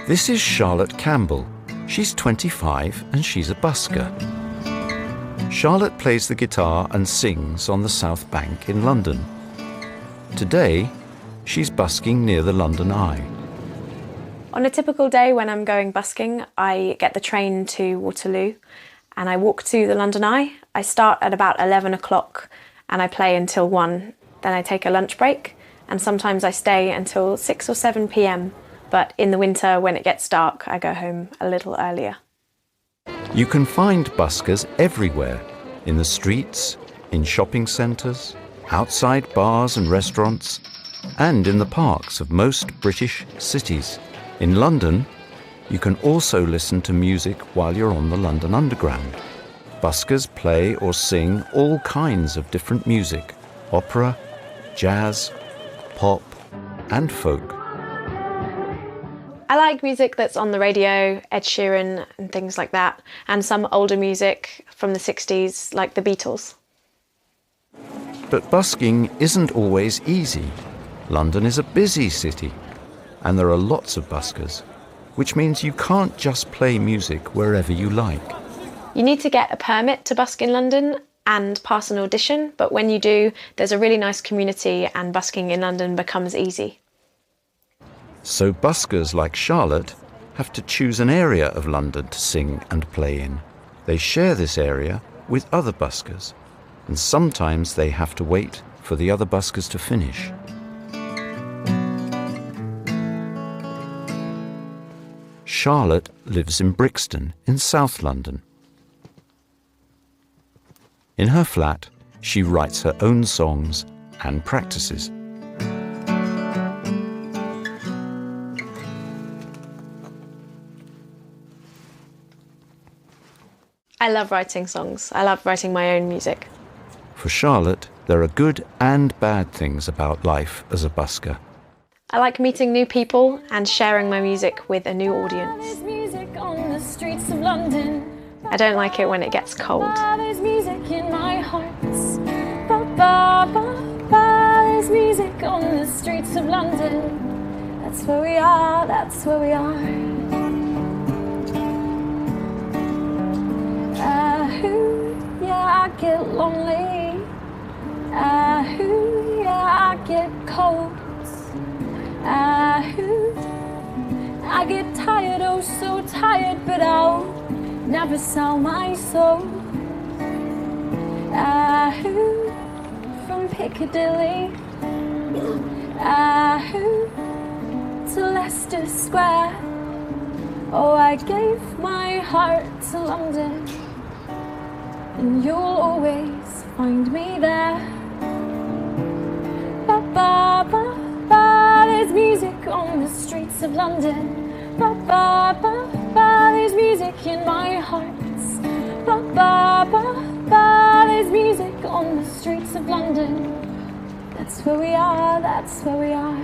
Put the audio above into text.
This is Charlotte Campbell. She's 25 and she's a busker. Charlotte plays the guitar and sings on the South Bank in London. Today, she's busking near the London Eye. On a typical day when I'm going busking, I get the train to Waterloo and I walk to the London Eye. I start at about 11 o'clock and I play until 1. Then I take a lunch break and sometimes I stay until 6 or 7 p.m. But in the winter, when it gets dark, I go home a little earlier. You can find buskers everywhere, in the streets, in shopping centres, outside bars and restaurants, and in the parks of most British cities. In London, you can also listen to music while you're on the London Underground. Buskers play or sing all kinds of different music: opera, jazz, pop, and folk. I like music that's on the radio, Ed Sheeran and things like that, and some older music from the 60s, like the Beatles. But busking isn't always easy. London is a busy city, and there are lots of buskers, which means you can't just play music wherever you like. You need to get a permit to busk in London and pass an audition, but when you do, there's a really nice community and busking in London becomes easy. So buskers like Charlotte have to choose an area of London to sing and play in. They share this area with other buskers, and sometimes they have to wait for the other buskers to finish. Charlotte lives in Brixton in South London. In her flat, she writes her own songs and practices. I love writing songs. I love writing my own music. For Charlotte, there are good and bad things about life as a busker. I like meeting new people and sharing my music with a new audience. There's music on the streets of London. I don't like it when it gets cold. There's music in my heart. There's music on the streets of London. That's where we are, that's where we are. Yeah, I get lonely. Yeah, I get cold. I get tired, oh so tired, but I'll never sell my soul. From Piccadilly to Leicester Square. Oh, I gave my heart to London, and you'll always find me there. There's music on the streets of London. There's music in my heart. There's music on the streets of London. That's where we are, that's where we are.